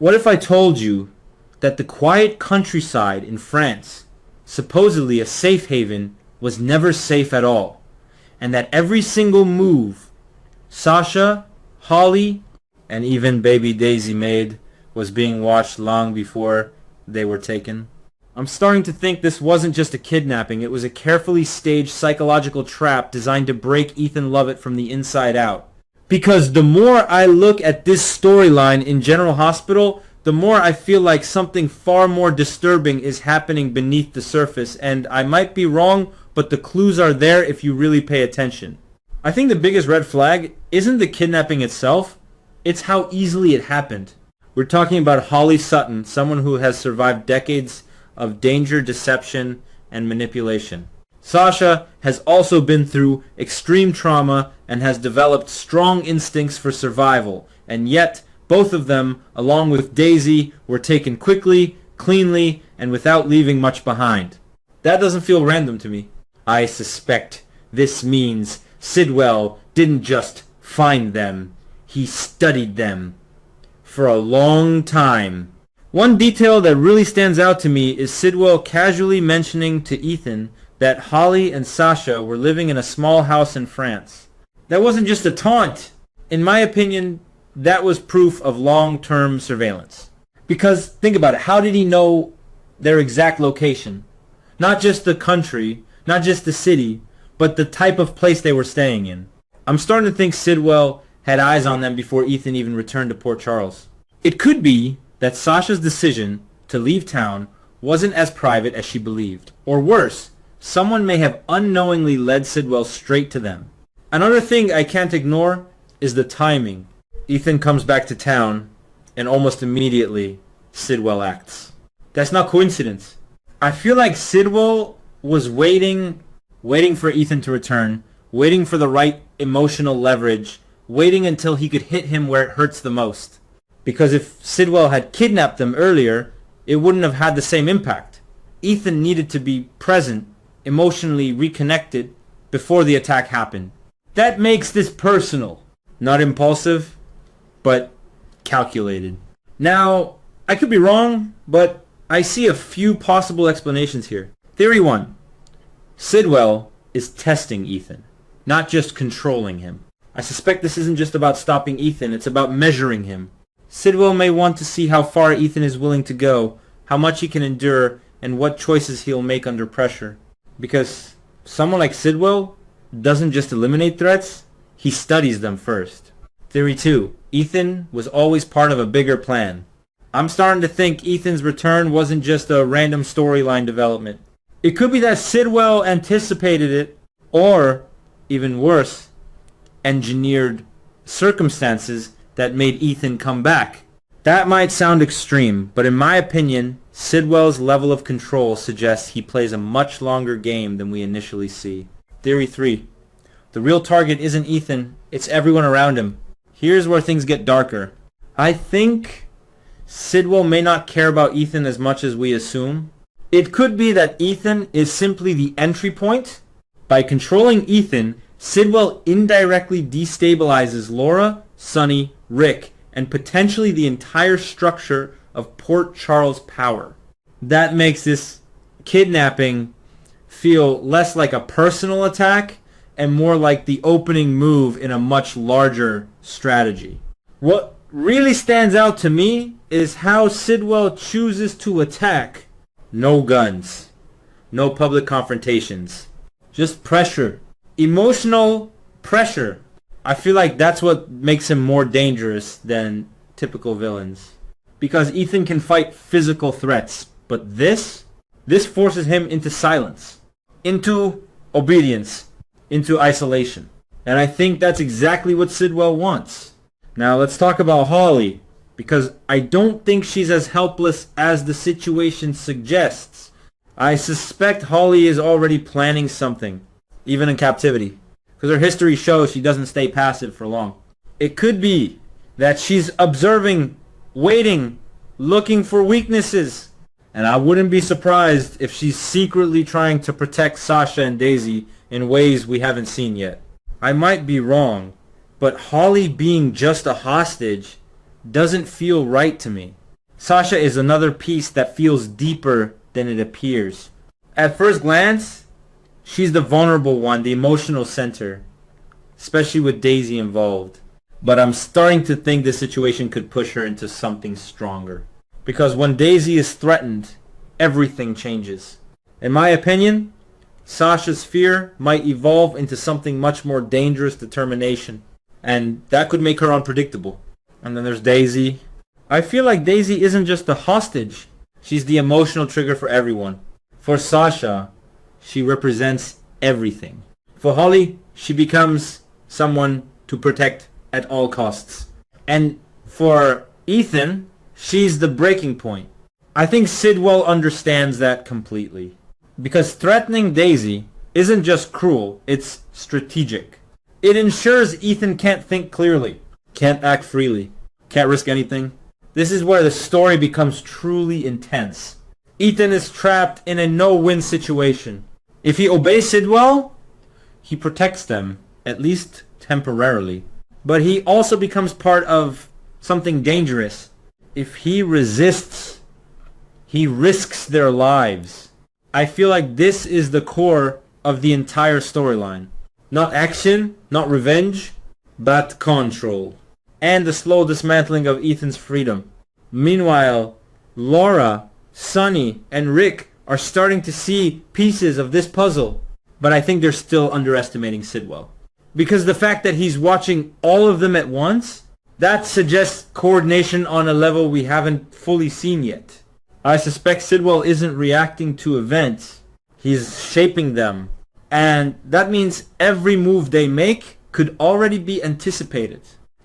What if I told you that the quiet countryside in France, supposedly a safe haven, was never safe at all, and that every single move Sasha, Holly, and even baby Daisy made was being watched long before they were taken? I'm starting to think this wasn't just a kidnapping, it was a carefully staged psychological trap designed to break Ethan Lovett from the inside out. Because the more I look at this storyline in General Hospital, the more I feel like something far more disturbing is happening beneath the surface, and I might be wrong, but the clues are there if you really pay attention. I think the biggest red flag isn't the kidnapping itself, it's how easily it happened. We're talking about Holly Sutton, someone who has survived decades of danger, deception, and manipulation. Sasha has also been through extreme trauma and has developed strong instincts for survival, and yet both of them, along with Daisy, were taken quickly, cleanly, and without leaving much behind. That doesn't feel random to me. I suspect this means Sidwell didn't just find them, he studied them for a long time. One detail that really stands out to me is Sidwell casually mentioning to Ethan that Holly and Sasha were living in a small house in France. That wasn't just a taunt. In my opinion, that was proof of long-term surveillance. Because, think about it, how did he know their exact location? Not just the country, not just the city, but the type of place they were staying in. I'm starting to think Sidwell had eyes on them before Ethan even returned to Port Charles. It could be that Sasha's decision to leave town wasn't as private as she believed. Or worse, someone may have unknowingly led Sidwell straight to them. Another thing I can't ignore is the timing. Ethan comes back to town, and almost immediately, Sidwell acts. That's not coincidence. I feel like Sidwell was waiting for Ethan to return, waiting for the right emotional leverage, waiting until he could hit him where it hurts the most. Because if Sidwell had kidnapped them earlier, it wouldn't have had the same impact. Ethan needed to be present, emotionally reconnected, before the attack happened. That makes this personal. Not impulsive, but calculated. Now, I could be wrong, but I see a few possible explanations here. Theory 1. Sidwell is testing Ethan, not just controlling him. I suspect this isn't just about stopping Ethan, it's about measuring him. Sidwell may want to see how far Ethan is willing to go, how much he can endure, and what choices he'll make under pressure. Because someone like Sidwell doesn't just eliminate threats, he studies them first. Theory 2. Ethan was always part of a bigger plan. I'm starting to think Ethan's return wasn't just a random storyline development. It could be that Sidwell anticipated it, or, even worse, engineered circumstances that made Ethan come back. That might sound extreme, but in my opinion, Sidwell's level of control suggests he plays a much longer game than we initially see. Theory 3. The real target isn't Ethan, it's everyone around him. Here's where things get darker. I think Sidwell may not care about Ethan as much as we assume. It could be that Ethan is simply the entry point. By controlling Ethan, Sidwell indirectly destabilizes Laura, Sonny, Rick, and potentially the entire structure of Port Charles' power. That makes this kidnapping feel less like a personal attack and more like the opening move in a much larger strategy. What really stands out to me is how Sidwell chooses to attack. No guns. No public confrontations. Just pressure. Emotional pressure. I feel like that's what makes him more dangerous than typical villains. Because Ethan can fight physical threats, but this forces him into silence, into obedience, into isolation. And I think that's exactly what Sidwell wants. Now let's talk about Holly, because I don't think she's as helpless as the situation suggests. I suspect Holly is already planning something, even in captivity, because her history shows she doesn't stay passive for long. It could be that she's observing, waiting, looking for weaknesses. And I wouldn't be surprised if she's secretly trying to protect Sasha and Daisy in ways we haven't seen yet. I might be wrong, but Holly being just a hostage doesn't feel right to me. Sasha is another piece that feels deeper than it appears. At first glance, she's the vulnerable one, the emotional center, especially with Daisy involved. But I'm starting to think this situation could push her into something stronger. Because when Daisy is threatened, everything changes. In my opinion, Sasha's fear might evolve into something much more dangerous, determination. And that could make her unpredictable. And then there's Daisy. I feel like Daisy isn't just a hostage. She's the emotional trigger for everyone. For Sasha, she represents everything. For Holly, she becomes someone to protect at all costs. And for Ethan, she's the breaking point. I think Sidwell understands that completely. Because threatening Daisy isn't just cruel, it's strategic. It ensures Ethan can't think clearly, can't act freely, can't risk anything. This is where the story becomes truly intense. Ethan is trapped in a no-win situation. If he obeys Sidwell, he protects them, at least temporarily. But he also becomes part of something dangerous. If he resists, he risks their lives. I feel like this is the core of the entire storyline. Not action, not revenge, but control. And the slow dismantling of Ethan's freedom. Meanwhile, Laura, Sonny, and Rick are starting to see pieces of this puzzle. But I think they're still underestimating Sidwell. Because the fact that he's watching all of them at once, that suggests coordination on a level we haven't fully seen yet. I suspect Sidwell isn't reacting to events. He's shaping them. And that means every move they make could already be anticipated.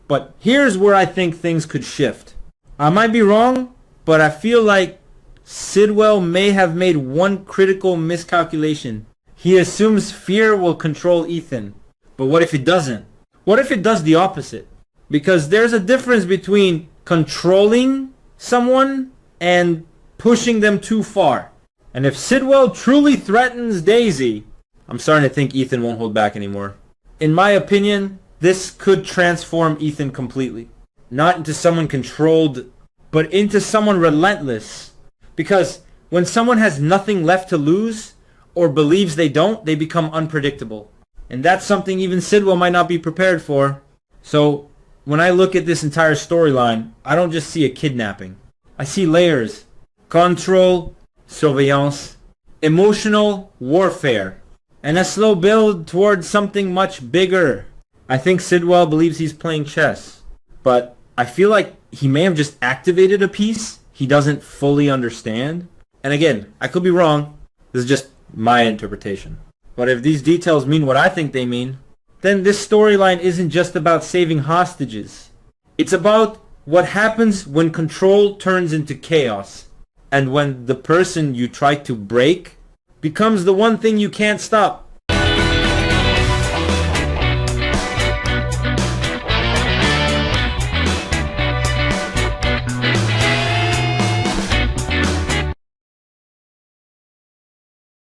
But here's where I think things could shift. I might be wrong, but I feel like Sidwell may have made one critical miscalculation. He assumes fear will control Ethan. But what if it doesn't? What if it does the opposite? Because there's a difference between controlling someone and pushing them too far. And if Sidwell truly threatens Daisy, I'm starting to think Ethan won't hold back anymore. In my opinion, this could transform Ethan completely. Not into someone controlled, but into someone relentless. Because when someone has nothing left to lose, or believes they don't, they become unpredictable. And that's something even Sidwell might not be prepared for. So when I look at this entire storyline, I don't just see a kidnapping. I see layers. Control, surveillance, emotional warfare, and a slow build towards something much bigger. I think Sidwell believes he's playing chess, but I feel like he may have just activated a piece he doesn't fully understand. And again, I could be wrong. This is just my interpretation. But if these details mean what I think they mean, then this storyline isn't just about saving hostages. It's about what happens when control turns into chaos. And when the person you try to break becomes the one thing you can't stop.